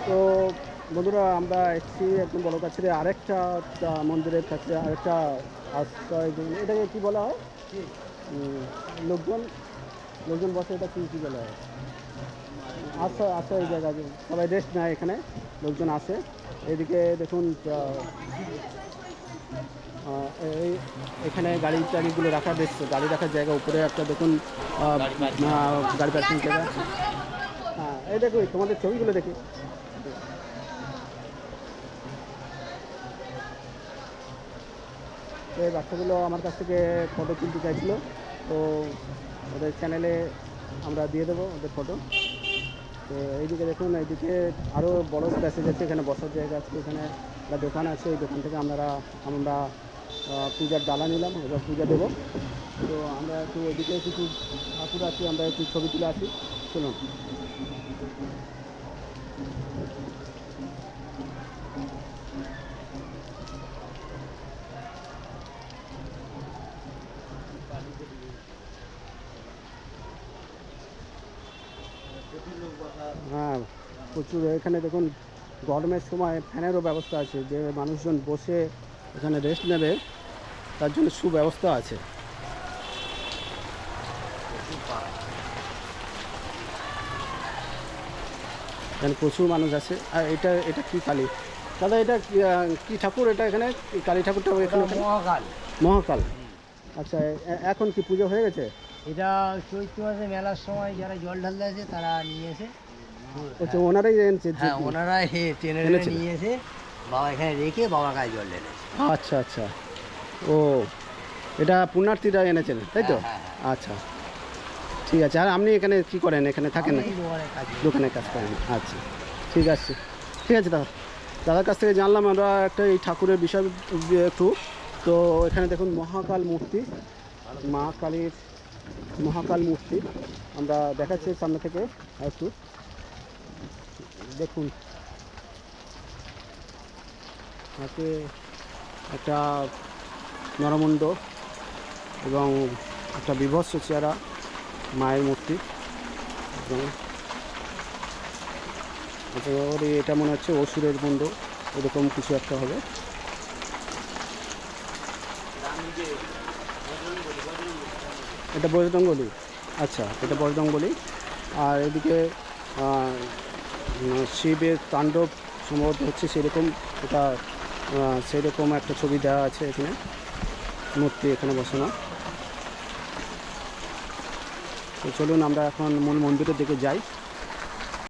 তো বন্ধুরা আমরা এসেছি একদম বড় কাছে আরেকটা মন্দিরের কাছে আরেকটা আশ্রয় এটাকে কি বলা হয়? উম, লোকজন লোকজন বসে এটা কি বলা হয়? আশ্রয় আশ্রয় জায়গা সবাই রেস্ট নেয় এখানে, লোকজন আসে। এদিকে দেখুন এই এখানে গাড়ি টাড়িগুলো রাখা, বেশ গাড়ি রাখার জায়গা। উপরে একটা দেখুন গাড়ি পার্কিং জায়গা। হ্যাঁ, এই দেখো তোমাদের ছবিগুলো দেখি। তো এই বাচ্চাগুলো আমার কাছ থেকে ফটো তুলতে চাইছিলো, তো ওদের চ্যানেলে আমরা দিয়ে দেবো ওদের ফটো। তো এইদিকে দেখুন, এইদিকে আরও বড় প্যাসেজ আছে, এখানে বসার জায়গা আছে, এখানে একটা দোকান আছে। এই দোকান থেকে আমরা পূজার ডালা নিলাম, এবার পূজা দেবো। তো আমরা একটু এদিকে কিছু ঠাকুর আছি, আমরা একটু ছবি তুলে আসি, চলুন। হ্যাঁ, প্রচুর। এখানে দেখুন গরমের সময় ফ্যানেরও ব্যবস্থা আছে, যে মানুষজন বসে এখানে রেস্ট নেবে তার জন্য সুব্যবস্থা আছে। এখানে প্রচুর মানুষ আছে। আর এটা এটা কি কালী? দাদা এটা কি ঠাকুর? এটা এখানে কালী ঠাকুরটা এখানে মহাকাল। মহাকাল। আচ্ছা, এখন কি পুজো হয়ে গেছে? এটা চৈত্র মাসে মেলার সময় যারা জল ঢালতে আছে তারা নিয়ে এসে, আচ্ছা, ওনারাই এনেছে? হ্যাঁ ওনারা টেনে এনেছিলেন? নিয়ে এসে বাবা এখানে রেখে বাবার গায়ে জল ঢেলেছে। আচ্ছা আচ্ছা। ও, এটা পুণ্যার্থীরা এনেছেন তাই তো? হ্যাঁ, আচ্ছা, ঠিক আছে। আর আপনি এখানে কি করেন? এখানে থাকেন নাকি? দোকানে কাজ হ্যাঁ। করেন? আচ্ছা, ঠিক আছে। ঠিক আছে দাদা, দাদার কাছ থেকে জানলাম আমরা একটা এই ঠাকুরের বিষয় একটু। তো এখানে দেখুন মহাকাল মূর্তি, মা কালীর মহাকাল মূর্তি আমরা দেখাচ্ছি সামনে থেকে একটু দেখুন। হাতে একটা নরমুণ্ড এবং একটা বিভৎস চেহারা মায়ের মূর্তি। এবং এটা মনে হচ্ছে অসুরের মুণ্ড, এরকম কিছু একটা হবে। এটা বজরঙ্গলি। আচ্ছা, এটা বজরঙ্গলি। আর এদিকে শিবের তাণ্ডব সম্ভবত হচ্ছে সেরকম, এটা সেরকম একটা ছবি দেওয়া আছে এখানে, মূর্তি এখানে বসানো। তো চলুন আমরা এখন মূল মন্দিরের দিকে যাই।